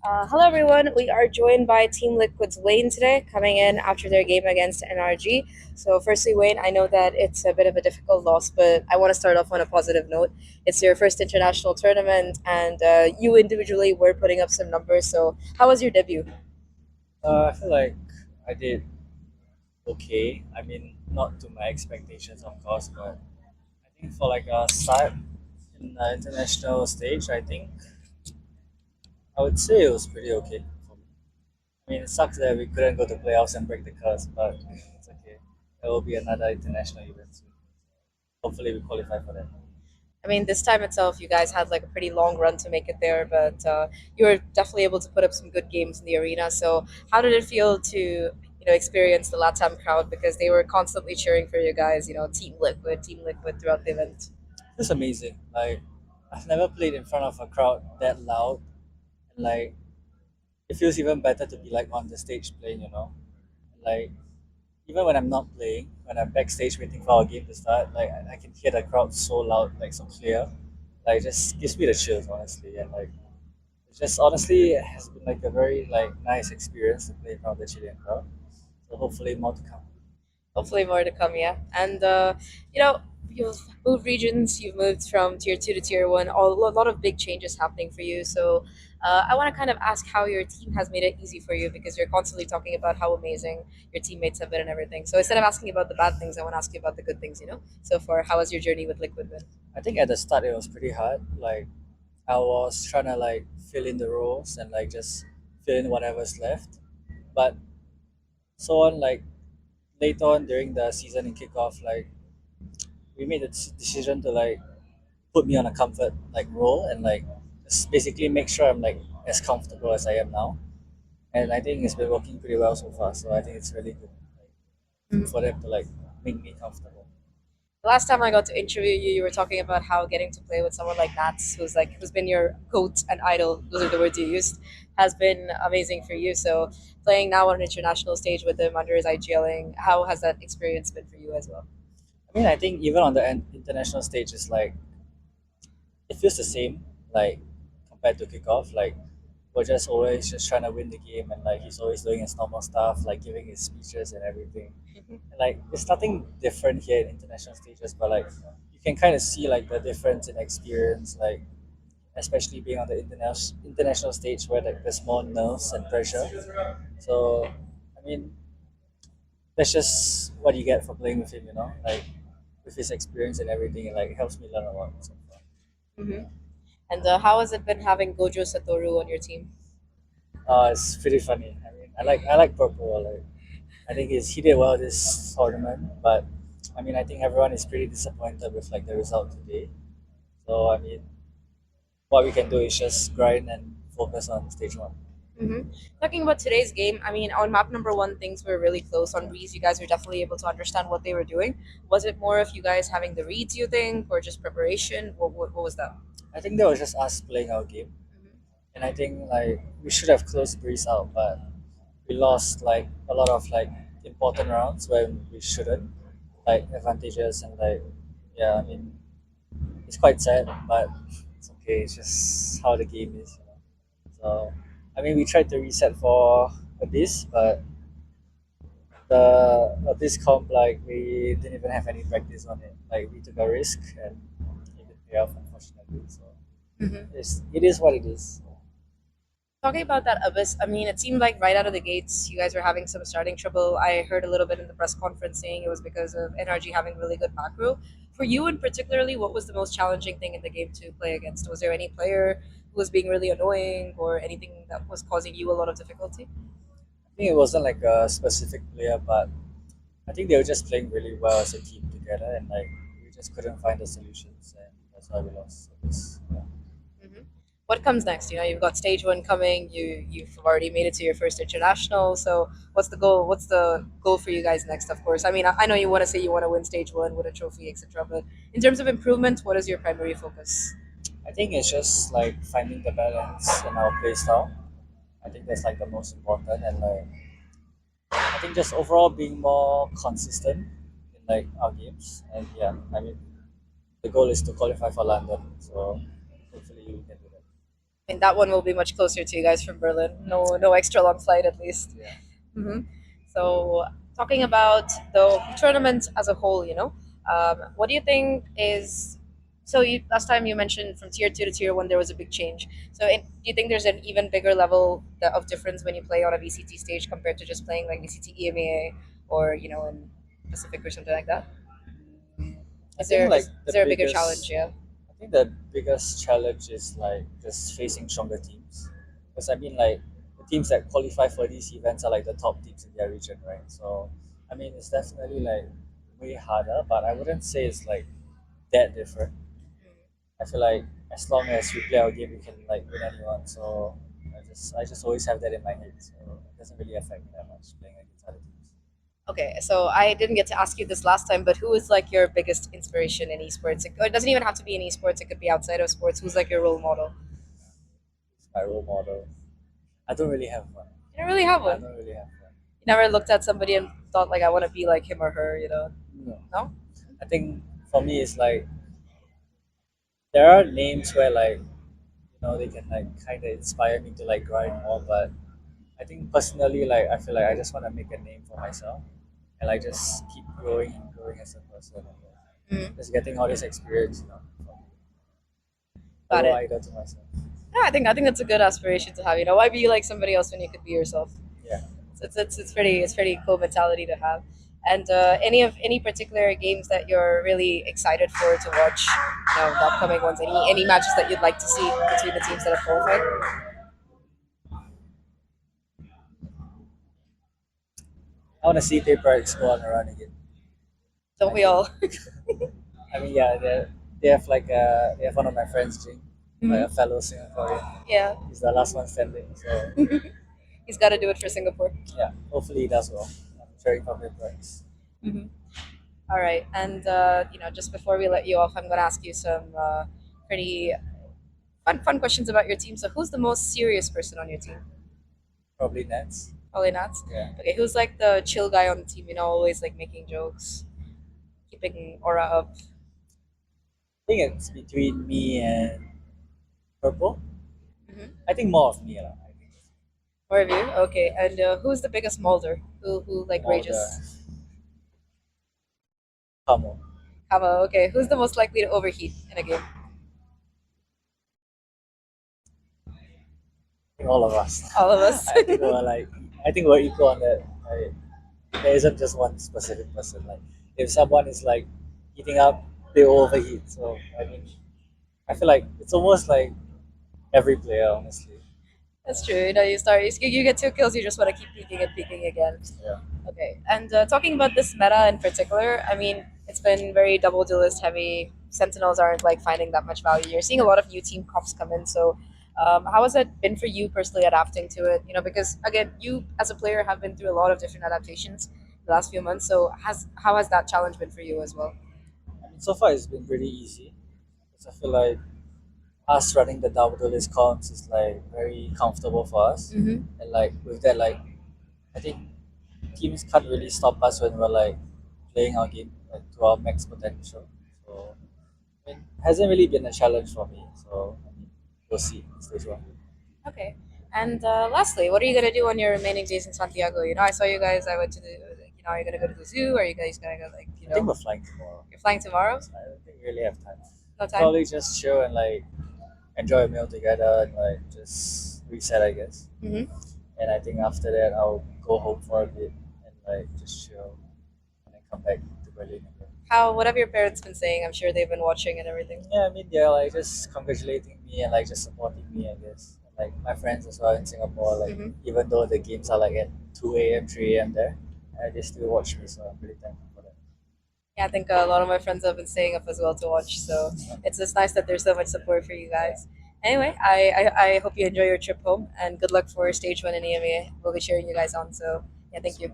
Hello, everyone. We are joined by Team Liquid's Wayne today, coming in after their game against NRG. So, firstly, Wayne, I know that it's a bit of a difficult loss, but I want to start off on a positive note. It's your first international tournament, and you individually were putting up some numbers. So, how was your debut? I feel like I did okay. I mean, not to my expectations, of course, but I think for like a start in the international stage, I think I would say it was pretty okay for me. I mean, it sucks that we couldn't go to playoffs and break the curse, but it's okay. There will be another international event soon. Hopefully, we qualify for that. I mean, this time itself, you guys had like a pretty long run to make it there, but you were definitely able to put up some good games in the arena. So, how did it feel to experience the Latam crowd because they were constantly cheering for you guys? Team Liquid throughout the event. It's amazing. Like, I've never played in front of a crowd that loud, and like, it feels even better to be like on the stage playing. Like, even when I'm not playing, when I'm backstage waiting for our game to start, like I can hear the crowd so loud, like so clear. Like it just gives me the chills, honestly. And like it just honestly has been like a very like nice experience to play in front of the Chilean crowd. So hopefully more to come. Hopefully more to come, yeah. And you've moved regions, you've moved from tier two to tier one, a lot of big changes happening for you. So I want to kind of ask how your team has made it easy for you because you're constantly talking about how amazing your teammates have been and everything. So instead of asking about the bad things, I want to ask you about the good things. So far, how has your journey with Liquid been? I think at the start it was pretty hard. Like I was trying to like fill in the roles and like just fill in whatever's left. But so on like later on during the season and kickoff, like we made the decision to like put me on a comfort like role and like just basically make sure I'm like as comfortable as I am now. And I think it's been working pretty well so far. So I think it's really good for them to like make me comfortable. The last time I got to interview you, you were talking about how getting to play with someone like Nats, who's been your goat and idol, those are the words you used, has been amazing for you. So playing now on an international stage with him under his IGLing, how has that experience been for you as well? I mean, I think even on the international stage, it's like it feels the same, like compared to kickoff. Like we're just always just trying to win the game, and like he's always doing his normal stuff, like giving his speeches and everything. And like it's nothing different here in international stages, but like you can kind of see like the difference in experience, like especially being on the international stage where like there's more nerves and pressure. So I mean, that's just what you get for playing with him, like with his experience and everything, and like it helps me learn a lot so far. Hmm. And how has it been having Gojo Satoru on your team? It's pretty funny. I mean, I like purple. Like I think he did well this tournament, but I mean, I think everyone is pretty disappointed with like the result today. So I mean, what we can do is just grind and focus on stage one. Hmm. Talking about today's game, I mean, on map number one, things were really close. On reads, you guys were definitely able to understand what they were doing. Was it more of you guys having the reads, you think, or just preparation? What was that? I think that was just us playing our game, and I think like we should have closed Breeze out, but we lost like a lot of like important rounds when we shouldn't, like advantages and like yeah. I mean, it's quite sad, but it's okay. It's just how the game is. So I mean, we tried to reset for Abyss, but the Abyss comp like we didn't even have any practice on it. Like we took a risk and it didn't pay off, unfortunately. So Hmm. it is what it is. Talking about that Abyss, I mean, it seemed like right out of the gates, you guys were having some starting trouble. I heard a little bit in the press conference saying it was because of NRG having really good macro. For you, in particularly, what was the most challenging thing in the game to play against? Was there any player who was being really annoying or anything that was causing you a lot of difficulty? I think it wasn't like a specific player, but I think they were just playing really well as a team together, and like we just couldn't find the solutions, and that's why we lost. So yeah. Hmm. What comes next? You've got stage one coming. You've already made it to your first international. So what's the goal? What's the goal for you guys next? Of course, I mean, I know you want to say you want to win stage one, win a trophy, etc. But in terms of improvement, what is your primary focus? I think it's just like finding the balance in our play style. I think that's like the most important, and like I think just overall being more consistent in like our games. And yeah, I mean the goal is to qualify for London, so hopefully we can do that. And that one will be much closer to you guys from Berlin. No extra long flight at least. Yeah. hmm So, talking about the tournament as a whole, what do you think is? So, last time you mentioned from tier two to tier one, there was a big change. So, do you think there's an even bigger level of difference when you play on a VCT stage compared to just playing like VCT EMEA or in Pacific or something like that? Mm, I Is think there like is there a bigger challenge? Yeah. I think the biggest challenge is like just facing stronger teams. Because I mean like the teams that qualify for these events are like the top teams in their region, right? So I mean it's definitely like way harder, but I wouldn't say it's like that different. I feel like as long as we play our game, we can like win anyone. So I just always have that in my head. So it doesn't really affect me that much playing against other teams. Okay, so I didn't get to ask you this last time, but who is like your biggest inspiration in esports? It doesn't even have to be in esports; it could be outside of sports. Who's like your role model? It's my role model. I don't really have one. You don't really have I one. don't really have one. You never looked at somebody and thought like I want to be like him or her. No. No. I think for me it's like there are names where like they can like kind of inspire me to like grind more, but I think personally like I feel like I just want to make a name for myself and like just keep growing and growing as a person and Mm, just getting all this experience, got follow it. idol to myself. Yeah, I think that's a good aspiration to have. Why be like somebody else when you could be yourself? Yeah. It's pretty cool mentality to have. And any particular games that you're really excited for to watch? The upcoming ones. Any matches that you'd like to see between the teams that have qualified? I want to see Paper X go on a run again. Don't I we think all? I mean yeah they have one of my friends Jing, like a Mhm. fellow Singaporean. Yeah, He's the last one standing, so he's got to do it for Singapore. yeah, hopefully he does well. I'm cheering for Paper X. hmm All right, and just before we let you off, I'm gonna ask you some pretty fun questions about your team. So, who's the most serious person on your team? Probably Nets. Probably not. Yeah. Okay, who's like the chill guy on the team? Always like making jokes, keeping aura up. I think it's between me and Purple. Mm-hmm. I think more of me, lah. I think More of you. Okay, and who's the biggest molder? Who like more the rages? Kamo. Kama. Okay, who's the most likely to overheat in a game? I think all of us. All of us. I think we're equal on that. Like, there isn't just one specific person. Like if someone is like heating up, they will overheat. So I mean, I feel like it's almost like every player, honestly. That's true. You get two kills, you just want to keep peeking and peeking again. Yeah. Okay, and talking about this meta in particular, I mean, it's been very double duelist heavy. Sentinels aren't like finding that much value. You're seeing a lot of new team comps come in. So, how has it been for you personally adapting to it? Because again, you as a player have been through a lot of different adaptations the last few months. So, how has that challenge been for you as well? I mean, so far it's been pretty easy. Because I feel like us running the double list comps is like very comfortable for us, Mm-hmm. and like with that, like I think teams can't really stop us when we're like playing our game like to our max potential. So I mean, it hasn't really been a challenge for me. So I mean, we'll see in stage one. Okay. And lastly, what are you gonna do on your remaining days in Santiago? I saw you guys. I went to are you gonna go to the zoo? Are you guys gonna go I think we're flying tomorrow. you're flying tomorrow? I don't think we really have time. No time. Probably just chill and like enjoy a meal together and like just reset, I guess. Mm-hmm. And I think after that, I'll go home for a bit and like just chill and then come back to Berlin again. What have your parents been saying? I'm sure they've been watching and everything. Yeah, I mean, they're like just congratulating me and like just supporting me, I guess. And, like my friends as well in Singapore, like Mm-hmm. even though the games are like at 2 a.m., 3 a.m. there, they still watch me, so I'm pretty thankful for that. Yeah, I think a lot of my friends have been staying up as well to watch. So it's just nice that there's so much support for you guys. Anyway, I hope you enjoy your trip home and good luck for stage one in EMEA. We'll be cheering you guys on. So yeah, thank you.